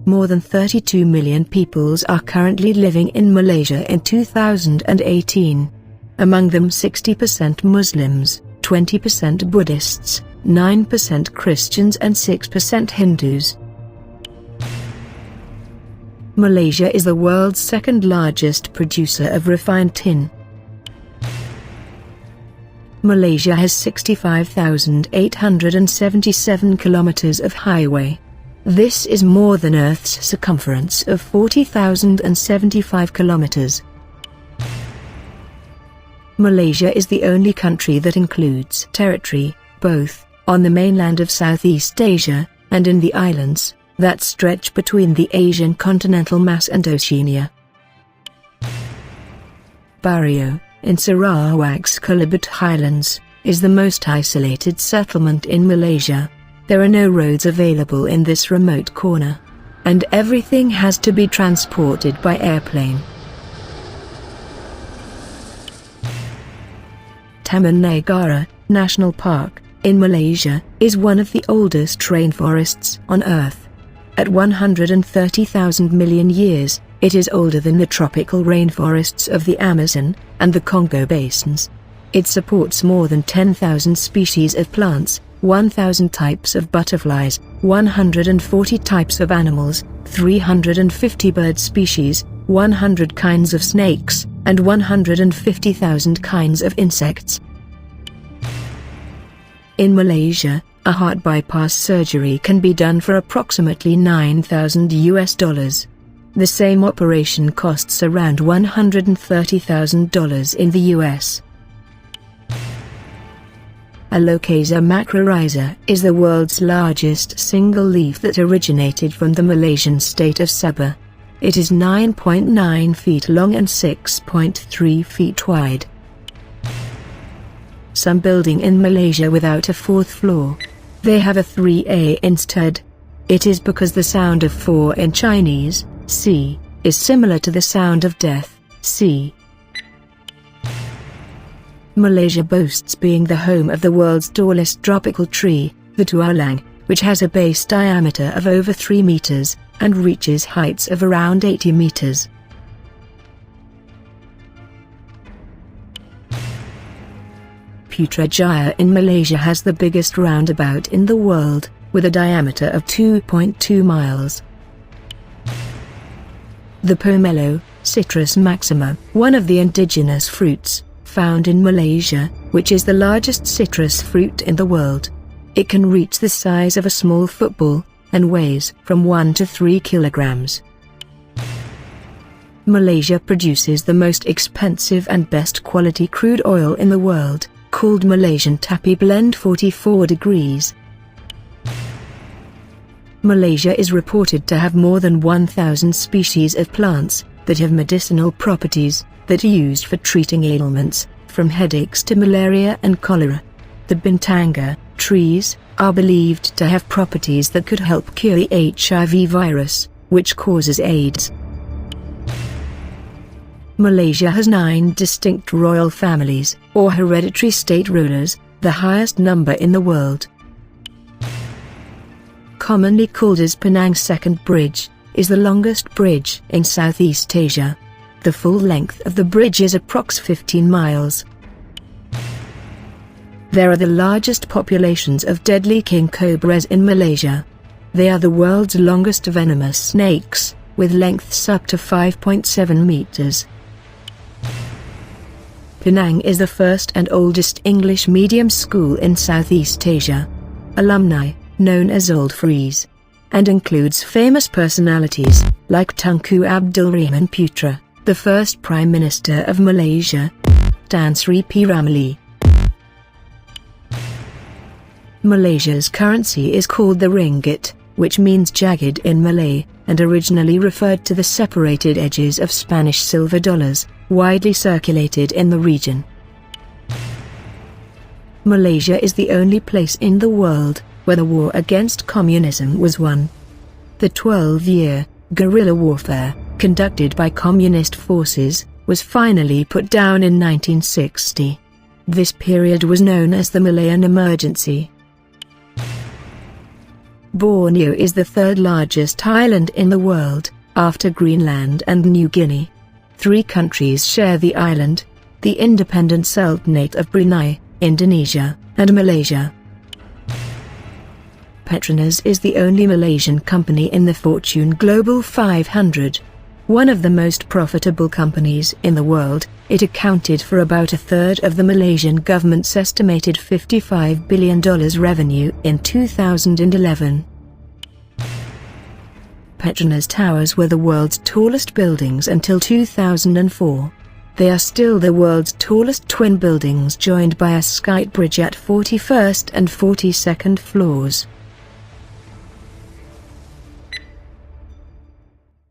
More than 32 million peoples are currently living in Malaysia in 2018. Among them 60% Muslims, 20% Buddhists, 9% Christians and 6% Hindus. Malaysia is the world's second largest producer of refined tin. Malaysia has 65,877 kilometers of highway. This is more than Earth's circumference of 40,075 kilometers. Malaysia is the only country that includes territory, both on the mainland of Southeast Asia and in the islands that stretch between the Asian continental mass and Oceania. Barrio, in Sarawak's Kelabit Highlands, is the most isolated settlement in Malaysia. There are no roads available in this remote corner, and everything has to be transported by airplane. Taman Negara National Park, in Malaysia, is one of the oldest rainforests on Earth. At 130,000 million years, it is older than the tropical rainforests of the Amazon and the Congo basins. It supports more than 10,000 species of plants, 1,000 types of butterflies, 140 types of animals, 350 bird species, 100 kinds of snakes, and 150,000 kinds of insects. In Malaysia, a heart bypass surgery can be done for approximately $9,000. The same operation costs around $130,000 in the US. Alocasia macrorhiza is the world's largest single leaf that originated from the Malaysian state of Sabah. It is 9.9 feet long and 6.3 feet wide. Some building in Malaysia without a fourth floor. They have a 3A instead. It is because the sound of 4 in Chinese, C, is similar to the sound of death, C. Malaysia boasts being the home of the world's tallest tropical tree, the tualang, which has a base diameter of over 3 meters, and reaches heights of around 80 meters. Putrajaya in Malaysia has the biggest roundabout in the world, with a diameter of 2.2 miles. The pomelo, Citrus maxima, one of the indigenous fruits, found in Malaysia, which is the largest citrus fruit in the world. It can reach the size of a small football, and weighs from 1 to 3 kilograms. Malaysia produces the most expensive and best quality crude oil in the world, called Malaysian Tapi Blend 44 degrees. Malaysia is reported to have more than 1,000 species of plants that have medicinal properties that are used for treating ailments, from headaches to malaria and cholera. The bintanga trees are believed to have properties that could help cure the HIV virus, which causes AIDS. Malaysia has 9 distinct royal families, or hereditary state rulers, the highest number in the world. Commonly called as Penang's Second Bridge, is the longest bridge in Southeast Asia. The full length of the bridge is approx 15 miles. There are the largest populations of deadly king cobras in Malaysia. They are the world's longest venomous snakes, with lengths up to 5.7 meters. Penang is the first and oldest English medium school in Southeast Asia. Alumni, known as Old Freeze, and includes famous personalities, like Tunku Abdul Rahman Putra, the first Prime Minister of Malaysia, Tan Sri P. Ramlee. Malaysia's currency is called the ringgit, which means jagged in Malay, and originally referred to the separated edges of Spanish silver dollars, widely circulated in the region. Malaysia is the only place in the world where the war against communism was won. The 12-year guerrilla warfare, conducted by communist forces, was finally put down in 1960. This period was known as the Malayan Emergency. Borneo is the third largest island in the world, after Greenland and New Guinea. 3 countries share the island: the independent Sultanate of Brunei, Indonesia, and Malaysia. Petronas is the only Malaysian company in the Fortune Global 500. One of the most profitable companies in the world, it accounted for about a third of the Malaysian government's estimated $55 billion revenue in 2011. Petronas towers were the world's tallest buildings until 2004. They are still the world's tallest twin buildings, joined by a sky bridge at 41st and 42nd floors.